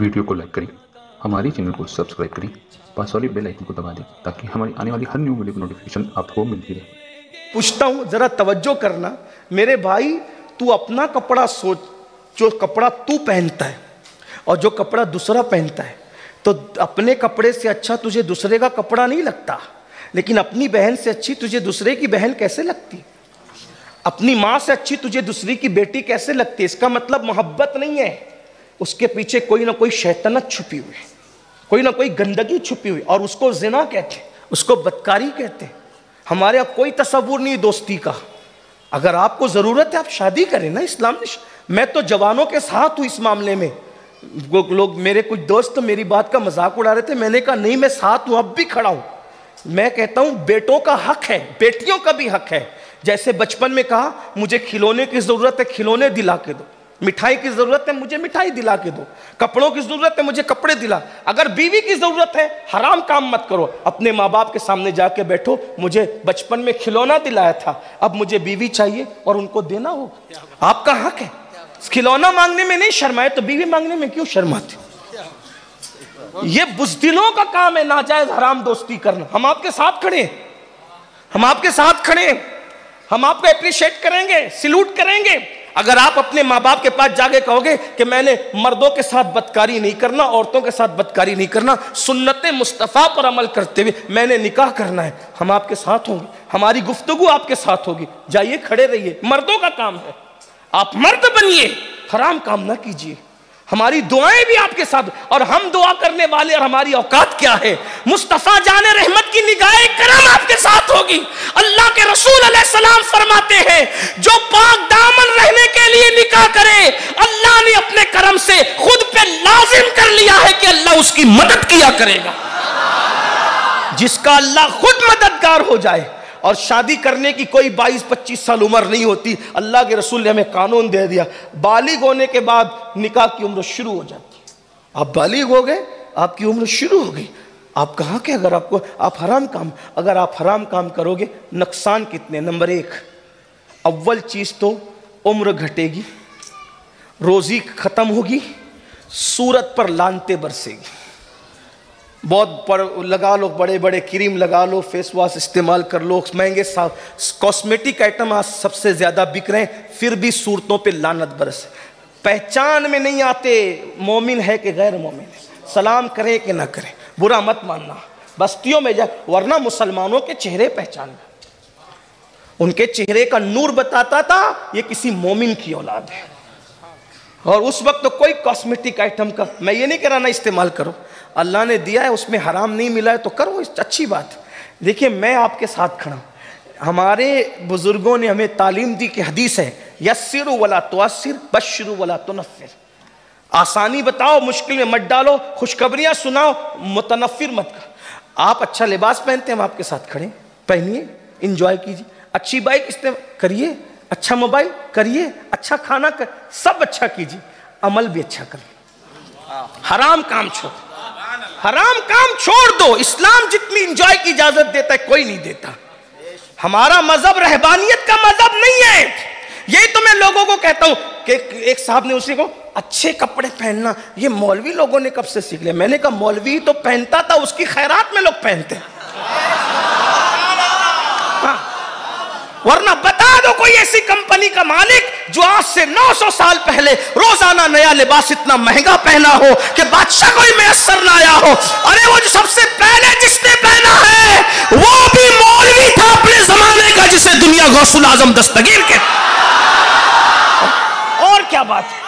Video को like करें, हमारे चैनल को सब्सक्राइब करें, पास वाली बेल आइकन को दबा दें ताकि हमारी आने वाली हर न्यू वीडियो की नोटिफिकेशन आपको मिलती रहे। पूछता हूँ, जरा तवज्जो करना मेरे भाई, तू अपना कपड़ा सोच, जो कपड़ा तू पहनता है और जो कपड़ा दूसरा पहनता है, तो अपने कपड़े से अच्छा तुझे दूसरे का कपड़ा नहीं लगता, लेकिन अपनी बहन से अच्छी तुझे दूसरे की बहन कैसे लगती? अपनी माँ से अच्छी तुझे दूसरी की बेटी कैसे लगती है? इसका मतलब मोहब्बत नहीं है, उसके पीछे कोई ना कोई शैतानत छुपी हुई है, कोई ना कोई गंदगी छुपी हुई, और उसको ज़िना कहते हैं, उसको बदकारी कहते हैं। हमारे यहाँ कोई तसव्वुर नहीं दोस्ती का। अगर आपको ज़रूरत है आप शादी करें ना, इस्लाम ने, मैं तो जवानों के साथ हूँ इस मामले में। लोग, मेरे कुछ दोस्त मेरी बात का मजाक उड़ा रहे थे, मैंने कहा नहीं, मैं साथ हूँ, अब भी खड़ा हूँ। मैं कहता हूँ बेटों का हक है, बेटियों का भी हक है। जैसे बचपन में कहा मुझे खिलौने की ज़रूरत है, खिलौने दिला के दो, मिठाई की ज़रूरत है, मुझे मिठाई दिला के दो, कपड़ों की ज़रूरत है, मुझे कपड़े दिला। अगर बीवी की ज़रूरत है, हराम काम मत करो, अपने माँ बाप के सामने जाके बैठो, मुझे बचपन में खिलौना दिलाया था, अब मुझे बीवी चाहिए, और उनको देना होगा, आपका हक है। खिलौना मांगने में नहीं शर्माए तो बीवी मांगने में क्यों शर्माते? ये बुज़दिलों का काम है नाजायज हराम दोस्ती करना। हम आपके साथ खड़े हैं, हम आपके साथ खड़े हैं, हम आपको एप्रिशिएट करेंगे, सैल्यूट करेंगे। अगर आप अपने माँ बाप के पास जाके कहोगे कि मैंने मर्दों के साथ बदकारी नहीं करना, औरतों के साथ बदकारी नहीं करना, सुन्नत मुस्तफ़ा पर अमल करते हुए मैंने निकाह करना है, हम आपके साथ होंगे, हमारी गुफ्तगू आपके साथ होगी। जाइए खड़े रहिए, मर्दों का काम है, आप मर्द बनिए, हराम काम ना कीजिए। हमारी दुआएं भी आपके साथ, और हम दुआ करने वाले, और हमारी औकात क्या है? मुस्तफा जाने रहमत की निगाहे करम आपके साथ होगी। अल्लाह के रसूल अलैहिस्सलाम फरमाते हैं, जो पाक दामन रहने के लिए निकाह करे, अल्लाह ने अपने करम से खुद पे लाजिम कर लिया है कि अल्लाह उसकी मदद किया करेगा। जिसका अल्लाह खुद मददगार हो जाए, और शादी करने की कोई 22-25 साल उम्र नहीं होती। अल्लाह के रसूल ने हमें कानून दे दिया, बालिग होने के बाद निकाह की उम्र शुरू हो जाती है। आप बालिग हो गए, आपकी उम्र शुरू हो गई, आप कहाँ के? अगर आपको अगर आप हराम काम करोगे, नुकसान कितने? नंबर 1, अव्वल चीज़ तो उम्र घटेगी, रोज़ी ख़त्म होगी, सूरत पर लानते बरसेगी। बहुत लगा लो, बड़े बड़े क्रीम लगा लो, फेस वॉश इस्तेमाल कर लो, महंगे कॉस्मेटिक आइटम आज सबसे ज़्यादा बिक रहे हैं, फिर भी सूरतों पे लानत बरसे। पहचान में नहीं आते मोमिन है कि गैर मोमिन है, सलाम करें कि ना करें, बुरा मत मानना, बस्तियों में जा, वरना मुसलमानों के चेहरे पहचान में, उनके चेहरे का नूर बताता था ये किसी मोमिन की औलाद है। और उस वक्त तो कोई कॉस्मेटिक आइटम का, मैं ये नहीं कह रहा ना इस्तेमाल करो, अल्लाह ने दिया है, उसमें हराम नहीं मिला है तो करो, अच्छी बात। देखिए मैं आपके साथ खड़ा हूँ, हमारे बुजुर्गों ने हमें तालीम दी कि हदीस है, यस्सिरु वला तुअस्सिर बश्शिरु वला तुनफ्फिर, आसानी बताओ मुश्किल में मत डालो, खुशखबरियाँ सुनाओ मुतनफ्फिर मत करो। आप अच्छा लिबास पहनते हैं, हम आपके साथ खड़े, पहनिए, इंजॉय कीजिए, अच्छी बाइक इस्तेमाल करिए, अच्छा मोबाइल करिए, अच्छा खाना कर, सब अच्छा कीजिए, अमल भी अच्छा करिए, हराम काम छोड़, हराम काम छोड़ दो। इस्लाम जितनी इंजॉय की इजाजत देता है कोई नहीं देता। हमारा मजहब रहबानियत का मजहब नहीं है। यही तो मैं लोगों को कहता हूं कि एक साहब ने उसी को, अच्छे कपड़े पहनना ये मौलवी लोगों ने कब से सीख लिया? मैंने कहा मौलवी तो पहनता था, उसकी खैरात में लोग पहनते हैं, वरना बता दो कोई ऐसी कंपनी का मालिक जो आज से 900 साल पहले रोजाना नया लिबास इतना महंगा पहना हो कि बादशाह कोई मैसर ना आया हो। अरे वो जो सबसे पहले जिसने पहना है वो भी मौलवी था अपने जमाने का, जिसे दुनिया गौसुल आजम दस्तगीर के। और क्या बात है?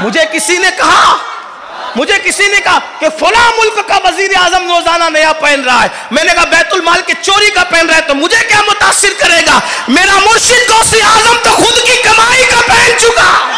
मुझे किसी ने कहा कि फला मुल्क का वजीर आजम रोजाना नया पहन रहा है, मैंने कहा बैतुल माल के चोरी का पहन रहा है तो मुझे क्या मुतासिर करेगा? मेरा मुर्शिद गौसे आजम तो खुद की कमाई का पहन चुका।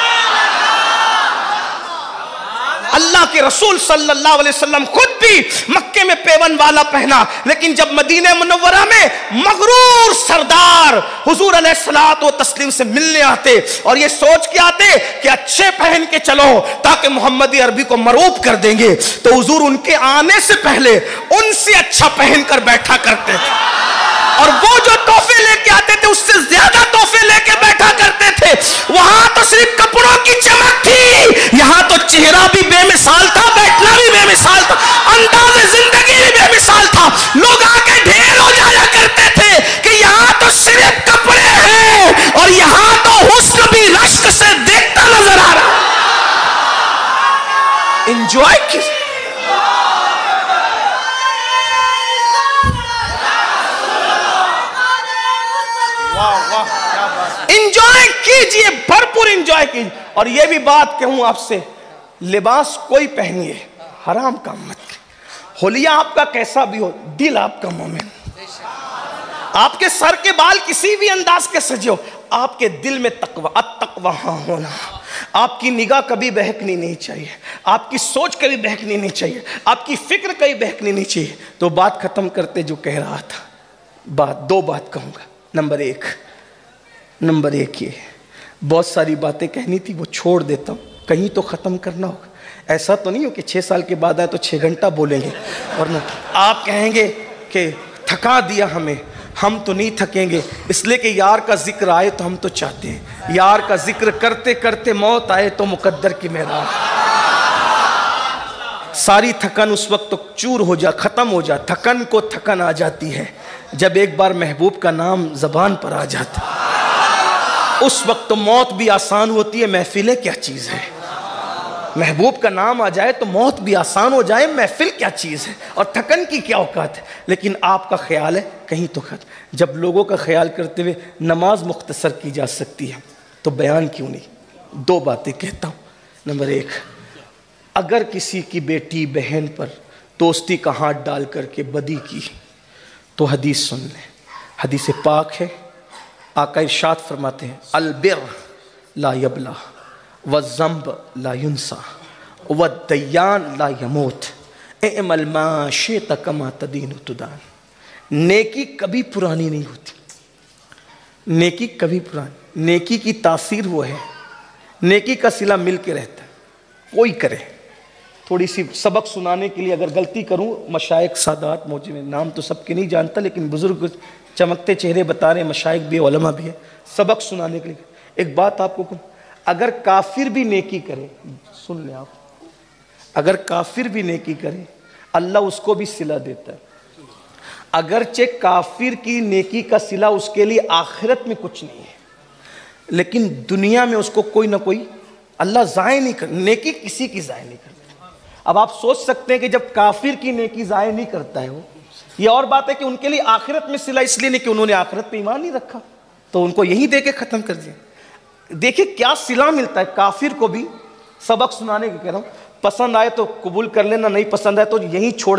अल्लाह के रसूल सल्लल्लाहु अलैहि वसल्लम खुद भी मक्के में पेवन वाला पहना, लेकिन जब मदीने मुनव्वरा में मगरूर सरदार हुजूर अलैहिस्सलातु व तस्लीम से मिलने आते और ये सोच के आते कि अच्छे पहन के चलो ताकि मोहम्मदी अरबी को मरूब कर देंगे, तो हुजूर उनके आने से पहले उनसे अच्छा पहन कर बैठा करते थे। اور وہ جو تحفے لے کے آتے تھے اس سے زیادہ تحفے لے کے بیٹھا کرتے تھے. وہاں تو صرف کپڑوں کی چمک تھی, یہاں تو چہرہ بھی بے مثال تھا, بیٹھنا بھی بے مثال تھا, انداز زندگی بھی بے مثال تھا. لوگ آ کے ڈھیر ہو جایا کرتے تھے کہ یہاں تو صرف کپڑے ہیں اور یہاں تو حسن بھی رشک سے دیکھتا نظر آ رہا. انجوائے کیجیے, انجوائے کیجیے, بھرپور انجوائے کیجیے. اور یہ بھی بات کہوں آپ سے, لباس کوئی پہنیے, حرام کام مت کریں. حلیہ آپ کا کیسا بھی ہو, دل آپ کا مومن. آپ کے سر کے بال کسی بھی انداز کے سجے ہو, آپ کے دل میں تقوی, التقوی ہونا. آپ کی نگاہ کبھی بہکنی نہیں چاہیے, آپ کی سوچ کبھی بہکنی نہیں چاہیے, آپ کی فکر کبھی بہکنی نہیں چاہیے. تو بات ختم کرتے جو کہہ رہا تھا, دو بات کہوں گا. نمبر ایک یہ, بہت ساری باتیں کہنی تھی وہ چھوڑ دیتا ہوں, کہیں تو ختم کرنا ہوگا. ایسا تو نہیں ہو کہ 6 سال کے بعد آئے تو 6 گھنٹہ بولیں گے, ورنہ آپ کہیں گے کہ تھکا دیا ہمیں. ہم تو نہیں تھکیں گے, اس لیے کہ یار کا ذکر آئے تو ہم تو چاہتے ہیں یار کا ذکر کرتے کرتے موت آئے تو مقدر کی معراج. ساری تھکن اس وقت تو چور ہو جا, ختم ہو جا. تھکن کو تھکن آ جاتی ہے جب ایک بار محبوب کا نام زبان پر آ جاتا, اس وقت تو موت بھی آسان ہوتی ہے. محفلیں کیا چیز ہے, محبوب کا نام آ جائے تو موت بھی آسان ہو جائے, محفل کیا چیز ہے, اور تھکن کی کیا اوقات ہے. لیکن آپ کا خیال ہے کہیں تو ختم. جب لوگوں کا خیال کرتے ہوئے نماز مختصر کی جا سکتی ہے تو بیان کیوں نہیں. 2 باتیں کہتا ہوں. نمبر 1, اگر کسی کی بیٹی بہن پر دوستی کا ہاتھ ڈال کر کے بدی کی تو حدیث سن لیں. حدیث پاک ہے, آقا ارشاد فرماتے ہیں, البر لا یبلا والذنب لا ینسا والدیان لا یموت اعمل ما شئت کما تدین تدان. نیکی کبھی پرانی نہیں ہوتی, نیکی کبھی پرانی. نیکی کی تاثیر وہ ہے, نیکی کا صلہ مل کے رہتا ہے. کوئی کرے, تھوڑی سی سبق سنانے کے لیے اگر غلطی کروں, مشائخ سادات موجود ہیں, نام تو سب کے نہیں جانتا لیکن بزرگ چمکتے چہرے بتا رہے ہیں, مشائخ بھی علماء بھی ہیں, سبق سنانے کے لیے. ایک بات آپ کو کہوں, اگر کافر بھی نیکی کرے, سن لیں آپ, اگر کافر بھی نیکی کرے اللہ اس کو بھی صلہ دیتا ہے. اگرچہ کافر کی نیکی کا صلہ اس کے لیے آخرت میں کچھ نہیں ہے, لیکن دنیا میں اس کو کوئی نہ کوئی اللہ ضائع نہیں کر, نیکی کسی کی ضائع نہیں کرتا. اب آپ سوچ سکتے ہیں کہ جب کافر کی نیکی ضائع نہیں کرتا ہے وہ, یہ اور بات ہے کہ ان کے لیے آخرت میں صلہ اس لیے نہیں کہ انہوں نے آخرت پہ ایمان نہیں رکھا, تو ان کو یہی دے کے ختم کر دیا. دیکھیں کیا صلہ ملتا ہے. کافر کو بھی سبق سنانے کے کہہ رہا ہوں, پسند آئے تو قبول کر لینا, نہیں پسند آئے تو یہیں چھوڑ